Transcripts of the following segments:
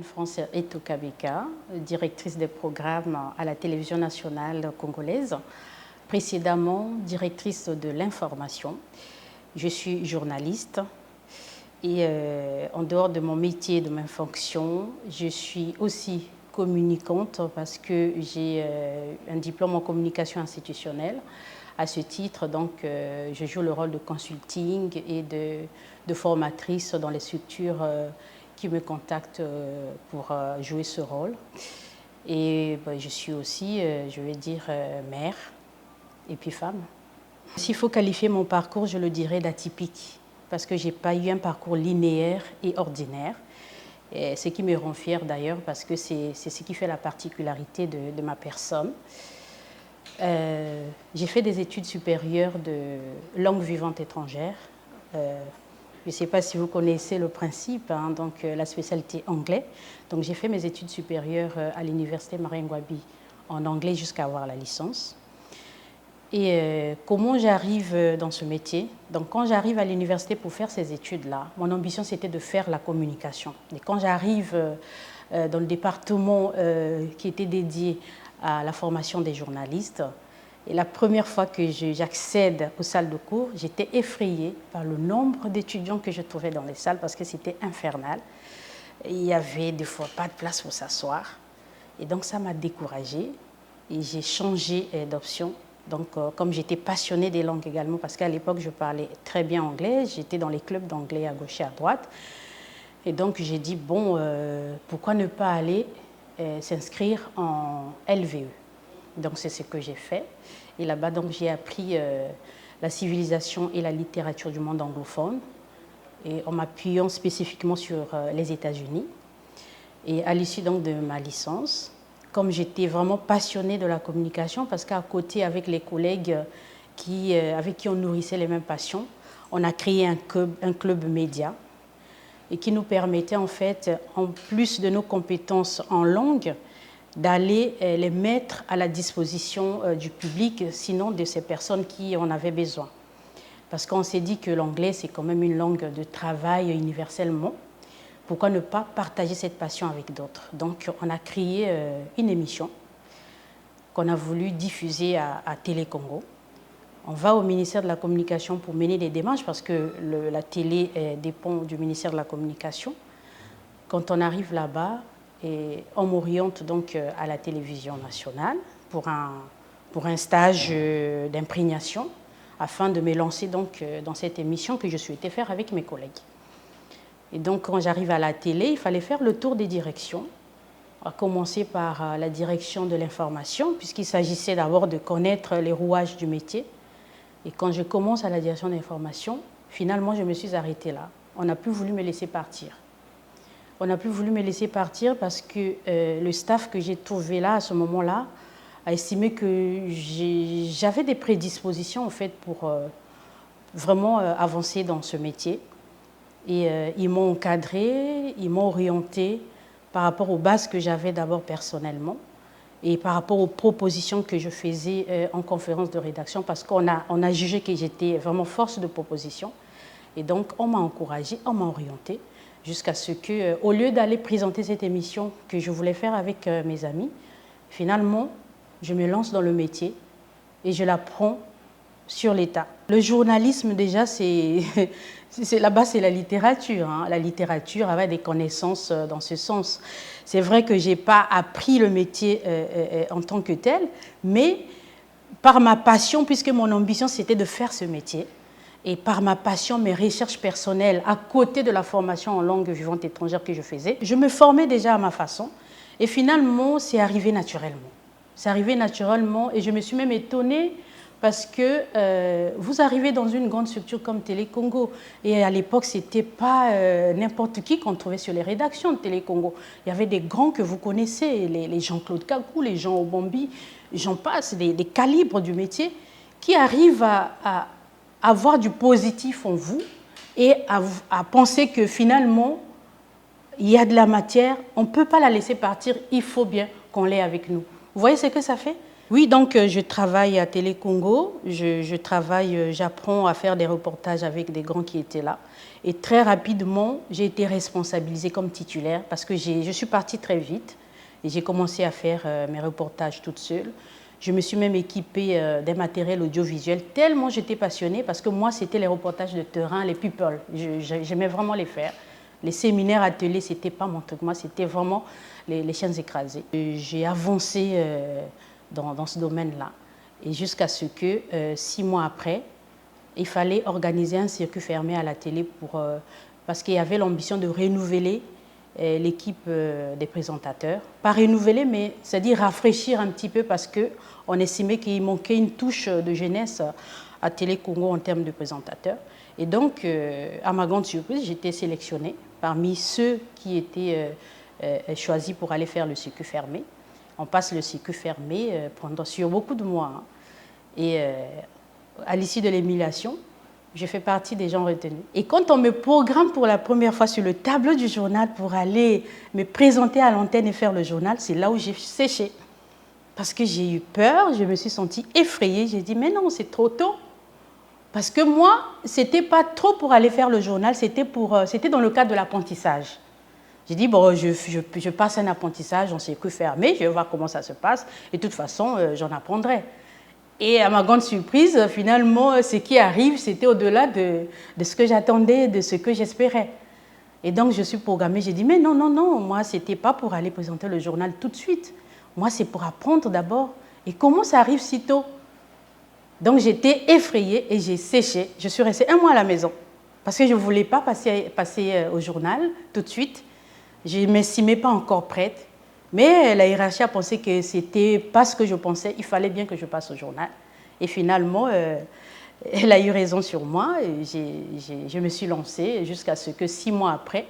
France Eto Kabeka, directrice des programmes à la télévision nationale congolaise, précédemment directrice de l'information. Je suis journaliste et en dehors de mon métier, de ma fonction, je suis aussi communicante parce que j'ai un diplôme en communication institutionnelle. À ce titre, donc, je joue le rôle de consulting et de formatrice dans les structures qui me contactent pour jouer ce rôle. Et je suis aussi, je vais dire, mère et puis femme. S'il faut qualifier mon parcours, je le dirais d'atypique, parce que je n'ai pas eu un parcours linéaire et ordinaire. Et ce qui me rend fière d'ailleurs, parce que c'est ce qui fait la particularité de ma personne. J'ai fait des études supérieures de langue vivante étrangère. Je ne sais pas si vous connaissez le principe, hein, donc la spécialité anglais. Donc j'ai fait mes études supérieures à l'université Marien-Ngouabi en anglais jusqu'à avoir la licence. Et comment j'arrive dans ce métier? Donc quand j'arrive à l'université pour faire ces études-là, mon ambition c'était de faire la communication. Et quand j'arrive dans le département qui était dédié à la formation des journalistes, et la première fois que j'accède aux salles de cours, j'étais effrayée par le nombre d'étudiants que je trouvais dans les salles parce que c'était infernal. Il n'y avait des fois pas de place pour s'asseoir. Et donc ça m'a découragée et j'ai changé d'option. Donc comme j'étais passionnée des langues également, parce qu'à l'époque je parlais très bien anglais, j'étais dans les clubs d'anglais à gauche et à droite. Et donc j'ai dit, bon, pourquoi ne pas aller s'inscrire en LVE? Donc c'est ce que j'ai fait. Et là-bas, donc j'ai appris la civilisation et la littérature du monde anglophone, et en m'appuyant spécifiquement sur les États-Unis. Et à l'issue donc de ma licence, comme j'étais vraiment passionnée de la communication, parce qu'à côté, avec les collègues avec qui on nourrissait les mêmes passions, on a créé un club média et qui nous permettait en fait, en plus de nos compétences en langue, d'aller les mettre à la disposition du public, sinon de ces personnes qui en avaient besoin. Parce qu'on s'est dit que l'anglais, c'est quand même une langue de travail universellement. Pourquoi ne pas partager cette passion avec d'autres? Donc, on a créé une émission qu'on a voulu diffuser à Télé Congo. On va au ministère de la Communication pour mener des démarches parce que la télé dépend du ministère de la Communication. Quand on arrive là-bas, et on m'oriente donc à la télévision nationale pour un stage d'imprégnation afin de me lancer donc dans cette émission que je souhaitais faire avec mes collègues. Et donc quand j'arrive à la télé, il fallait faire le tour des directions, à commencer par la direction de l'information, puisqu'il s'agissait d'abord de connaître les rouages du métier. Et quand je commence à la direction de l'information, finalement je me suis arrêtée là. On n'a plus voulu me laisser partir. On n'a plus voulu me laisser partir parce que le staff que j'ai trouvé là, à ce moment-là, a estimé que j'avais des prédispositions en fait, pour vraiment avancer dans ce métier. Et ils m'ont encadré, ils m'ont orienté par rapport aux bases que j'avais d'abord personnellement et par rapport aux propositions que je faisais en conférence de rédaction, parce qu'on a jugé que j'étais vraiment force de proposition. Et donc, on m'a encouragée, on m'a orientée, jusqu'à ce que, au lieu d'aller présenter cette émission que je voulais faire avec mes amis, finalement, je me lance dans le métier et je l'apprends sur l'État. Le journalisme, déjà, là-bas, c'est la littérature. Hein. La littérature avait des connaissances dans ce sens. C'est vrai que je n'ai pas appris le métier en tant que tel, mais par ma passion, puisque mon ambition, c'était de faire ce métier, et par ma passion, mes recherches personnelles, à côté de la formation en langue vivante étrangère que je faisais, je me formais déjà à ma façon. Et finalement, c'est arrivé naturellement. C'est arrivé naturellement et je me suis même étonnée parce que vous arrivez dans une grande structure comme Télé Congo. Et à l'époque, ce n'était pas n'importe qui qu'on trouvait sur les rédactions de Télé Congo. Il y avait des grands que vous connaissez, les Jean-Claude Kakou, les Jean Obambi, j'en passe, des calibres du métier qui arrivent à avoir du positif en vous et à penser que finalement, il y a de la matière, on ne peut pas la laisser partir, il faut bien qu'on l'ait avec nous. Vous voyez ce que ça fait? Oui, donc je travaille à Télé Congo, j'apprends à faire des reportages avec des grands qui étaient là. Et très rapidement, j'ai été responsabilisée comme titulaire parce que je suis partie très vite et j'ai commencé à faire mes reportages toute seule. Je me suis même équipée d'un matériel audiovisuel tellement j'étais passionnée parce que moi, c'était les reportages de terrain, les people. J'aimais vraiment les faire. Les séminaires ateliers, c'était pas mon truc. Moi, c'était vraiment les chiens écrasés. J'ai avancé dans ce domaine-là. Et jusqu'à ce que, 6 mois après, il fallait organiser un circuit fermé à la télé parce qu'il y avait l'ambition de renouveler l'équipe des présentateurs. Pas renouveler, mais c'est-à-dire rafraîchir un petit peu parce qu'on estimait qu'il manquait une touche de jeunesse à Télé Congo en termes de présentateurs. Et donc, à ma grande surprise, j'étais sélectionnée parmi ceux qui étaient choisis pour aller faire le circuit fermé. On passe le circuit fermé sur beaucoup de mois. Hein. Et à l'issue de l'émulation, je fais partie des gens retenus. Et quand on me programme pour la première fois sur le tableau du journal pour aller me présenter à l'antenne et faire le journal, c'est là où j'ai séché. Parce que j'ai eu peur, je me suis sentie effrayée. J'ai dit, mais non, c'est trop tôt. Parce que moi, ce n'était pas trop pour aller faire le journal, c'était dans le cadre de l'apprentissage. J'ai dit, bon, je passe un apprentissage, on circuit fermé, je vais voir comment ça se passe. Et de toute façon, j'en apprendrai. Et à ma grande surprise, finalement, ce qui arrive, c'était au-delà de ce que j'attendais, de ce que j'espérais. Et donc, je suis programmée. J'ai dit, mais non, non, non, moi, ce n'était pas pour aller présenter le journal tout de suite. Moi, c'est pour apprendre d'abord. Et comment ça arrive si tôt? Donc, j'étais effrayée et j'ai séché. Je suis restée 1 mois à la maison parce que je ne voulais pas passer au journal tout de suite. Je ne m'estimais pas encore prête. Mais la hiérarchie a pensé que ce n'était pas ce que je pensais. Il fallait bien que je passe au journal. Et finalement, elle a eu raison sur moi. Je me suis lancée jusqu'à ce que 6 mois après,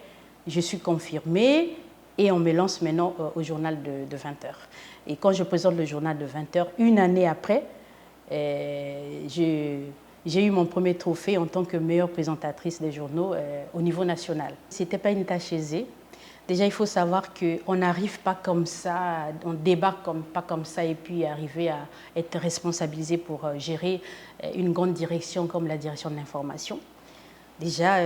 je suis confirmée et on me lance maintenant au journal de 20 heures. Et quand je présente le journal de 20 heures, 1 année après, j'ai eu mon premier trophée en tant que meilleure présentatrice des journaux au niveau national. Ce n'était pas une tâche aisée. Déjà, il faut savoir qu'on n'arrive pas comme ça, on débarque pas comme ça et puis arriver à être responsabilisé pour gérer une grande direction comme la direction de l'information. Déjà,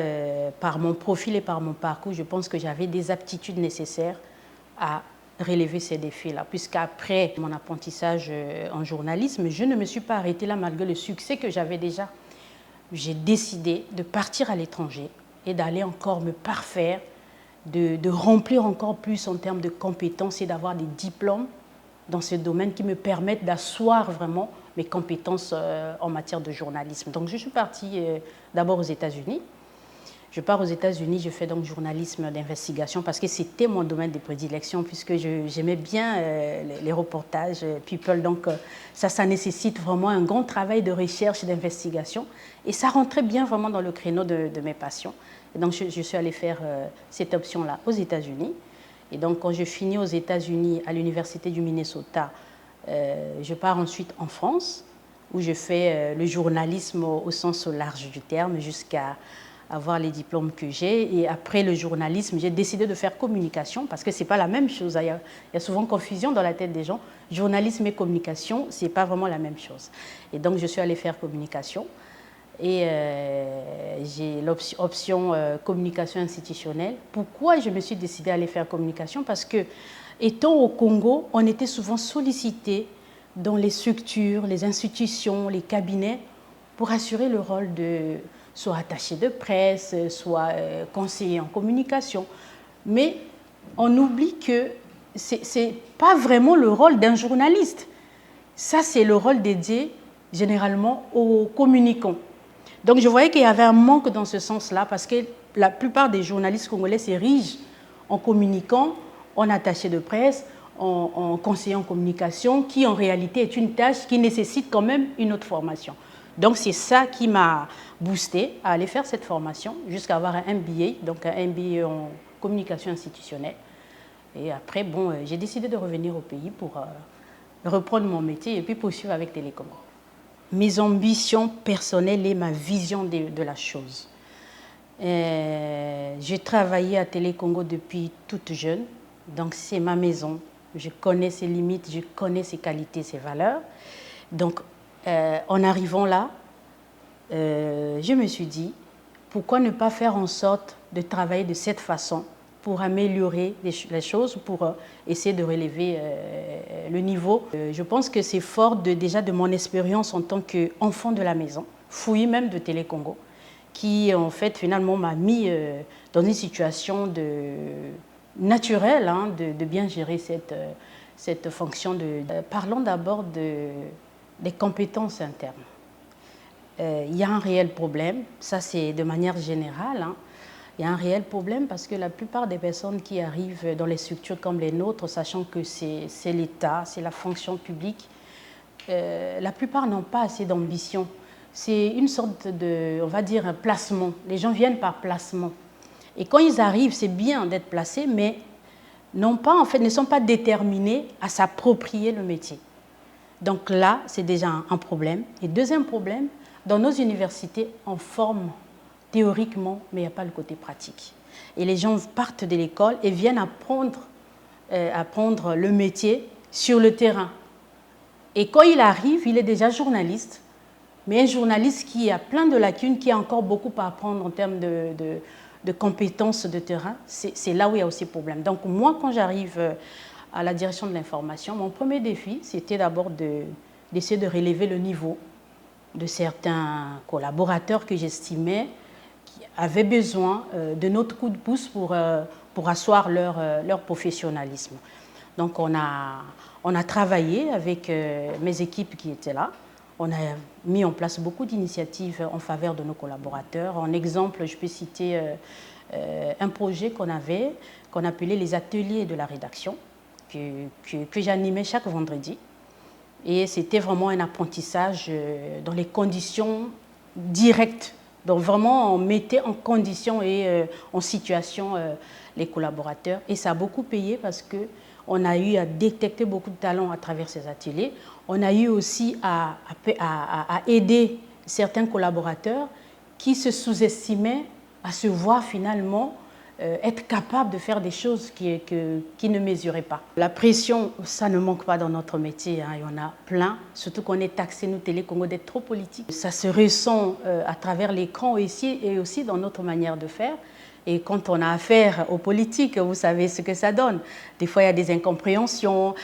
par mon profil et par mon parcours, je pense que j'avais des aptitudes nécessaires à relever ces défis-là. Puisqu'après mon apprentissage en journalisme, je ne me suis pas arrêtée là malgré le succès que j'avais déjà. J'ai décidé de partir à l'étranger et d'aller encore me parfaire, de remplir encore plus en termes de compétences et d'avoir des diplômes dans ce domaine qui me permettent d'asseoir vraiment mes compétences en matière de journalisme. Donc je suis partie d'abord aux États-Unis. Je pars aux États-Unis, je fais donc journalisme d'investigation parce que c'était mon domaine de prédilection puisque j'aimais bien les reportages people. Donc ça nécessite vraiment un grand travail de recherche et d'investigation et ça rentrait bien vraiment dans le créneau de mes passions. Et donc je suis allée faire cette option-là aux États-Unis. Et donc quand je finis aux États-Unis à l'Université du Minnesota, je pars ensuite en France où je fais le journalisme au sens large du terme jusqu'à avoir les diplômes que j'ai. Et après le journalisme, j'ai décidé de faire communication parce que ce n'est pas la même chose. Il y a souvent confusion dans la tête des gens. Journalisme et communication, ce n'est pas vraiment la même chose. Et donc, je suis allée faire communication. Et j'ai l'option communication institutionnelle. Pourquoi je me suis décidée à aller faire communication? Parce que, étant au Congo, on était souvent sollicité dans les structures, les institutions, les cabinets pour assurer le rôle de soit attaché de presse, soit conseiller en communication. Mais on oublie que ce n'est pas vraiment le rôle d'un journaliste. Ça, c'est le rôle dédié généralement aux communicants. Donc, je voyais qu'il y avait un manque dans ce sens-là parce que la plupart des journalistes congolais s'érigent en communicants, en attaché de presse, en conseiller en communication, qui en réalité est une tâche qui nécessite quand même une autre formation. Donc, c'est ça qui m'a boosté à aller faire cette formation jusqu'à avoir un MBA, donc un MBA en communication institutionnelle. Et après, bon, j'ai décidé de revenir au pays pour reprendre mon métier et puis poursuivre avec Télécom. Mes ambitions personnelles et ma vision de la chose. J'ai travaillé à Télé Congo depuis toute jeune, donc c'est ma maison. Je connais ses limites, je connais ses qualités, ses valeurs. Donc, en arrivant là, je me suis dit, pourquoi ne pas faire en sorte de travailler de cette façon pour améliorer les choses, pour essayer de relever le niveau. Je pense que c'est fort déjà de mon expérience en tant qu'enfant de la maison, fouille même de Télé Congo, qui en fait finalement m'a mis dans une situation naturelle de bien gérer cette fonction. Parlons d'abord des compétences internes. Il y a un réel problème, ça c'est de manière générale. Il y a un réel problème parce que la plupart des personnes qui arrivent dans les structures comme les nôtres, sachant que c'est l'État, c'est la fonction publique, la plupart n'ont pas assez d'ambition. C'est une sorte de, on va dire, un placement. Les gens viennent par placement. Et quand ils arrivent, c'est bien d'être placés, mais ne sont pas déterminés à s'approprier le métier. Donc là, c'est déjà un problème. Et deuxième problème, dans nos universités, on forme théoriquement, mais il n'y a pas le côté pratique. Et les gens partent de l'école et viennent apprendre le métier sur le terrain. Et quand il arrive, il est déjà journaliste, mais un journaliste qui a plein de lacunes, qui a encore beaucoup à apprendre en termes de compétences de terrain. C'est là où il y a aussi problème. Donc moi, quand j'arrive à la direction de l'information, mon premier défi, c'était d'abord d'essayer de relever le niveau de certains collaborateurs que j'estimais qui avaient besoin de notre coup de pouce pour asseoir leur professionnalisme. Donc on a travaillé avec mes équipes qui étaient là. On a mis en place beaucoup d'initiatives en faveur de nos collaborateurs. En exemple, je peux citer un projet qu'on appelait les ateliers de la rédaction, que j'animais chaque vendredi. Et c'était vraiment un apprentissage dans les conditions directes. Donc vraiment, on mettait en condition et en situation les collaborateurs. Et ça a beaucoup payé parce qu'on a eu à détecter beaucoup de talents à travers ces ateliers. On a eu aussi à aider certains collaborateurs qui se sous-estimaient à se voir finalement être capables de faire des choses qui ne mesuraient pas. La pression, ça ne manque pas dans notre métier, il y en a plein, surtout qu'on est taxé, nous, Télé Congo, d'être trop politique. Ça se ressent à travers l'écran ici et aussi dans notre manière de faire. Et quand on a affaire aux politiques, vous savez ce que ça donne. Des fois, il y a des incompréhensions.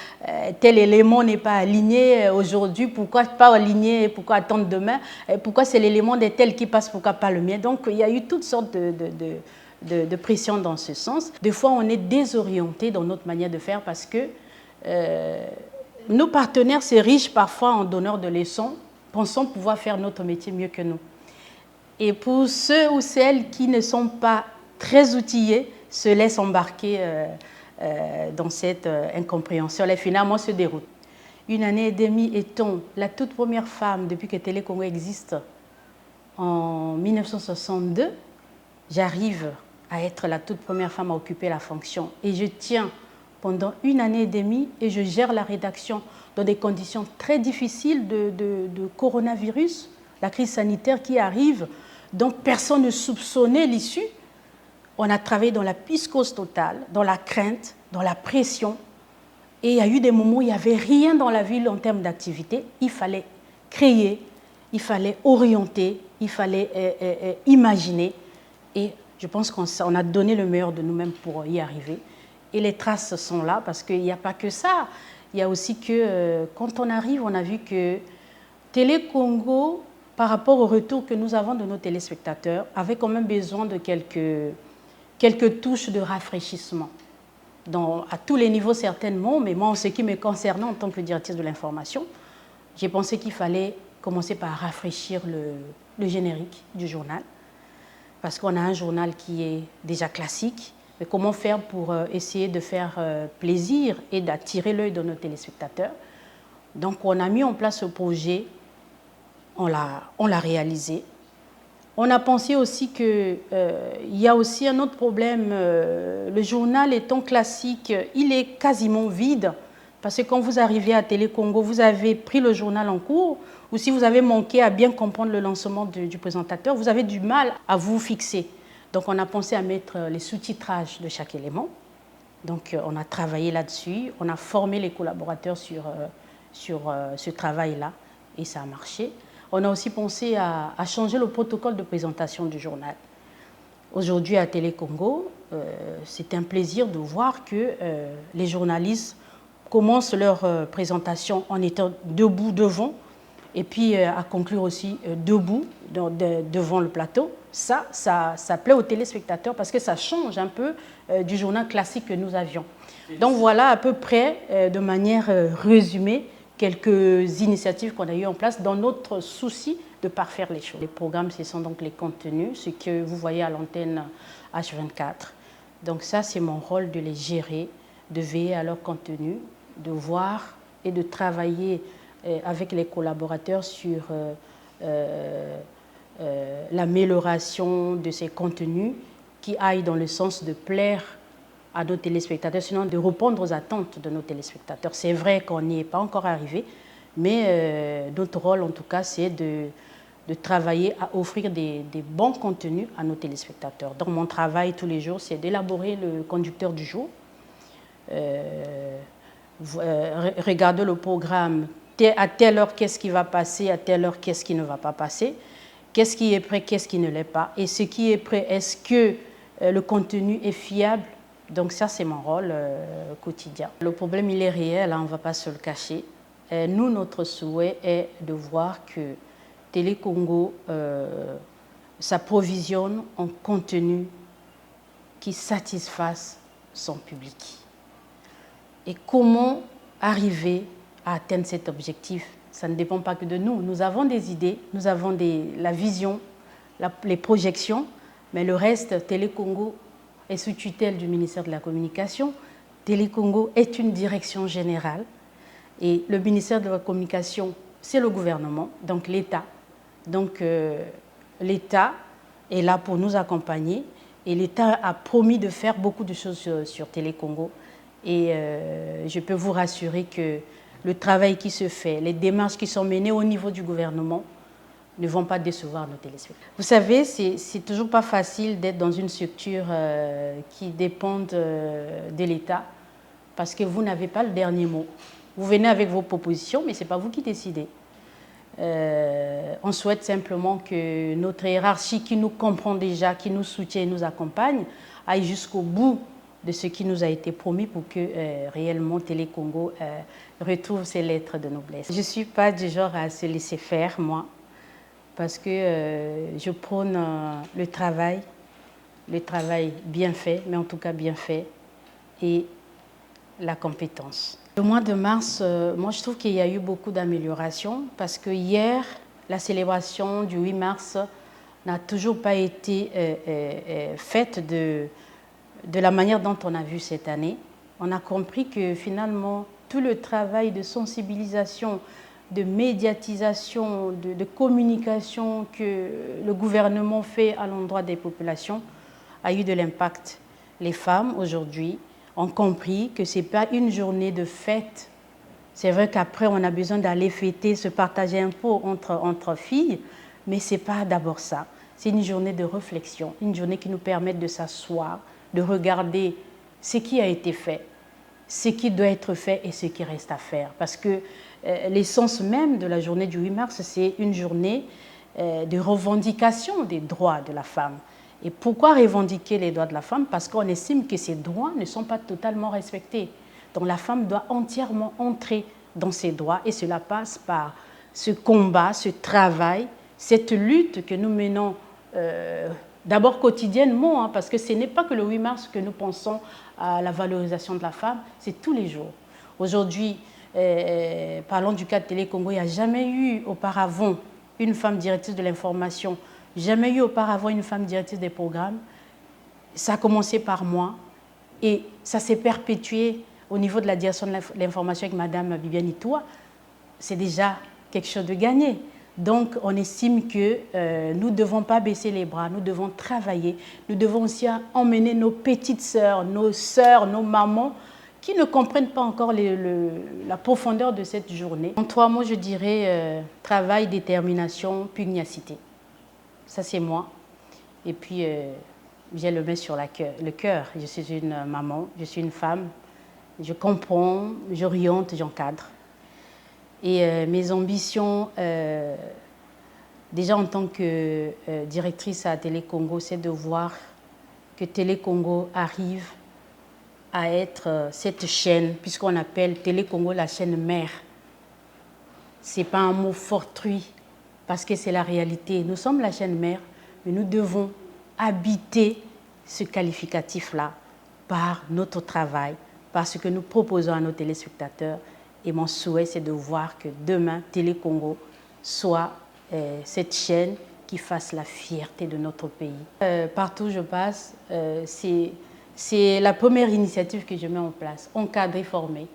Tel élément n'est pas aligné aujourd'hui. Pourquoi pas aligné? Pourquoi attendre demain? Pourquoi c'est l'élément de tel qui passe? Pourquoi pas le mien? Donc, il y a eu toutes sortes de pression dans ce sens. Des fois, on est désorienté dans notre manière de faire parce que nos partenaires s'érigent parfois en donneurs de leçons, pensant pouvoir faire notre métier mieux que nous. Et pour ceux ou celles qui ne sont pas très outillés, se laissent embarquer dans cette incompréhension. Et finalement, se déroutent. Une année et demie étant la toute première femme depuis que Télé Congo existe en 1962, j'arrive à être la toute première femme à occuper la fonction. Et je tiens pendant une année et demie et je gère la rédaction dans des conditions très difficiles de coronavirus, la crise sanitaire qui arrive, dont personne ne soupçonnait l'issue. On a travaillé dans la psychose totale, dans la crainte, dans la pression. Et il y a eu des moments où il n'y avait rien dans la ville en termes d'activité. Il fallait créer, il fallait orienter, il fallait imaginer. Et je pense qu'on a donné le meilleur de nous-mêmes pour y arriver. Et les traces sont là parce qu'il n'y a pas que ça. Il y a aussi que quand on arrive, on a vu que Télé Congo, par rapport au retour que nous avons de nos téléspectateurs, avait quand même besoin de quelques touches de rafraîchissement. À tous les niveaux certainement, mais moi, en ce qui me concerne en tant que directrice de l'information, j'ai pensé qu'il fallait commencer par rafraîchir le générique du journal, parce qu'on a un journal qui est déjà classique, mais comment faire pour essayer de faire plaisir et d'attirer l'œil de nos téléspectateurs. Donc on a mis en place ce projet, on l'a réalisé. On a pensé aussi qu'il y a aussi un autre problème. Le journal étant classique, il est quasiment vide. Parce que quand vous arrivez à Télé Congo, vous avez pris le journal en cours, ou si vous avez manqué à bien comprendre le lancement du présentateur, vous avez du mal à vous fixer. Donc on a pensé à mettre les sous-titrages de chaque élément. Donc on a travaillé là-dessus, on a formé les collaborateurs sur ce travail-là et ça a marché. On a aussi pensé à changer le protocole de présentation du journal. Aujourd'hui à Télé Congo, c'est un plaisir de voir que les journalistes commencent leur présentation en étant debout devant et puis à conclure aussi debout devant le plateau. Ça plaît aux téléspectateurs parce que ça change un peu du journal classique que nous avions. Donc voilà à peu près, de manière résumée, quelques initiatives qu'on a eues en place dans notre souci de parfaire les choses. Les programmes, ce sont donc les contenus, ce que vous voyez à l'antenne H24. Donc ça, c'est mon rôle de les gérer, de veiller à leur contenu, de voir et de travailler avec les collaborateurs sur l'amélioration de ces contenus qui aillent dans le sens de plaire à nos téléspectateurs, sinon de répondre aux attentes de nos téléspectateurs. C'est vrai qu'on n'y est pas encore arrivé, mais notre rôle en tout cas, c'est de travailler à offrir des bons contenus à nos téléspectateurs. Donc mon travail tous les jours, c'est d'élaborer le conducteur du jour, regarder le programme, à telle heure qu'est-ce qui va passer, à telle heure qu'est-ce qui ne va pas passer, qu'est-ce qui est prêt, qu'est-ce qui ne l'est pas, et ce qui est prêt, est-ce que le contenu est fiable. Donc ça, c'est mon rôle quotidien. Le problème, il est réel, hein, on ne va pas se le cacher. Nous, notre souhait est de voir que Télé Congo s'approvisionne en contenu qui satisfasse son public. Et comment arriver à atteindre cet objectif? Ça ne dépend pas que de nous. Nous avons des idées, nous avons la vision, les projections, mais le reste, Télé Congo est sous tutelle du ministère de la Communication. Télé Congo est une direction générale et le ministère de la Communication, c'est le gouvernement, donc l'État. Donc l'État est là pour nous accompagner et l'État a promis de faire beaucoup de choses sur Télé Congo. Et je peux vous rassurer que le travail qui se fait, les démarches qui sont menées au niveau du gouvernement ne vont pas décevoir nos téléspectateurs. Vous savez, c'est toujours pas facile d'être dans une structure qui dépend de l'État parce que vous n'avez pas le dernier mot. Vous venez avec vos propositions, mais ce n'est pas vous qui décidez. On souhaite simplement que notre hiérarchie qui nous comprend déjà, qui nous soutient et nous accompagne, aille jusqu'au bout de ce qui nous a été promis pour que réellement Télé Congo retrouve ses lettres de noblesse. Je ne suis pas du genre à se laisser faire, moi, parce que je prône le travail bien fait, mais en tout cas bien fait, et la compétence. Le mois de mars, moi je trouve qu'il y a eu beaucoup d'améliorations parce que hier, la célébration du 8 mars n'a toujours pas été faite de la manière dont on a vu cette année. On a compris que finalement, tout le travail de sensibilisation, de médiatisation, de communication que le gouvernement fait à l'endroit des populations a eu de l'impact. Les femmes, aujourd'hui, ont compris que ce n'est pas une journée de fête. C'est vrai qu'après, on a besoin d'aller fêter, se partager un pot entre filles, mais ce n'est pas d'abord ça. C'est une journée de réflexion, une journée qui nous permet de s'asseoir, de regarder ce qui a été fait, ce qui doit être fait et ce qui reste à faire. Parce que l'essence même de la journée du 8 mars, c'est une journée de revendication des droits de la femme. Et pourquoi revendiquer les droits de la femme? Parce qu'on estime que ces droits ne sont pas totalement respectés. Donc la femme doit entièrement entrer dans ses droits et cela passe par ce combat, ce travail, cette lutte que nous menons d'abord quotidiennement, hein, parce que ce n'est pas que le 8 mars que nous pensons à la valorisation de la femme, c'est tous les jours. Aujourd'hui, parlons du cas de Télé Congo, il n'y a jamais eu auparavant une femme directrice de l'information, jamais eu auparavant une femme directrice des programmes. Ça a commencé par moi et ça s'est perpétué au niveau de la direction de l'information avec Madame Bibiane Itoua. C'est déjà quelque chose de gagné. Donc, on estime que nous ne devons pas baisser les bras, nous devons travailler. Nous devons aussi emmener nos petites sœurs, nos mamans, qui ne comprennent pas encore la profondeur de cette journée. En 3 mots, je dirais travail, détermination, pugnacité. Ça, c'est moi. Et puis, j'ai le main sur le cœur. Je suis une maman, je suis une femme, je comprends, j'oriente, j'encadre. Et mes ambitions, déjà en tant que directrice à Télé Congo, c'est de voir que Télé Congo arrive à être cette chaîne, puisqu'on appelle Télé Congo la chaîne mère. Ce n'est pas un mot fortuit, parce que c'est la réalité. Nous sommes la chaîne mère, mais nous devons habiter ce qualificatif-là par notre travail, par ce que nous proposons à nos téléspectateurs. Et mon souhait, c'est de voir que demain, Télé Congo soit cette chaîne qui fasse la fierté de notre pays. Partout où je passe, c'est la première initiative que je mets en place, encadrer, former.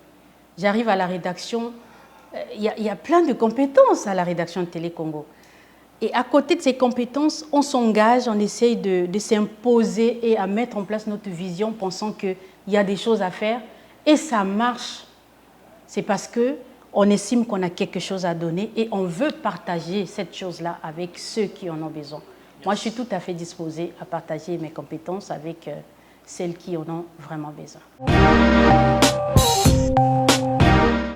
J'arrive à la rédaction, il y a plein de compétences à la rédaction de Télé Congo. Et à côté de ces compétences, on s'engage, on essaye de s'imposer et à mettre en place notre vision, pensant qu'il y a des choses à faire. Et ça marche. C'est parce qu'on estime qu'on a quelque chose à donner et on veut partager cette chose-là avec ceux qui en ont besoin. Moi, je suis tout à fait disposée à partager mes compétences avec celles qui en ont vraiment besoin.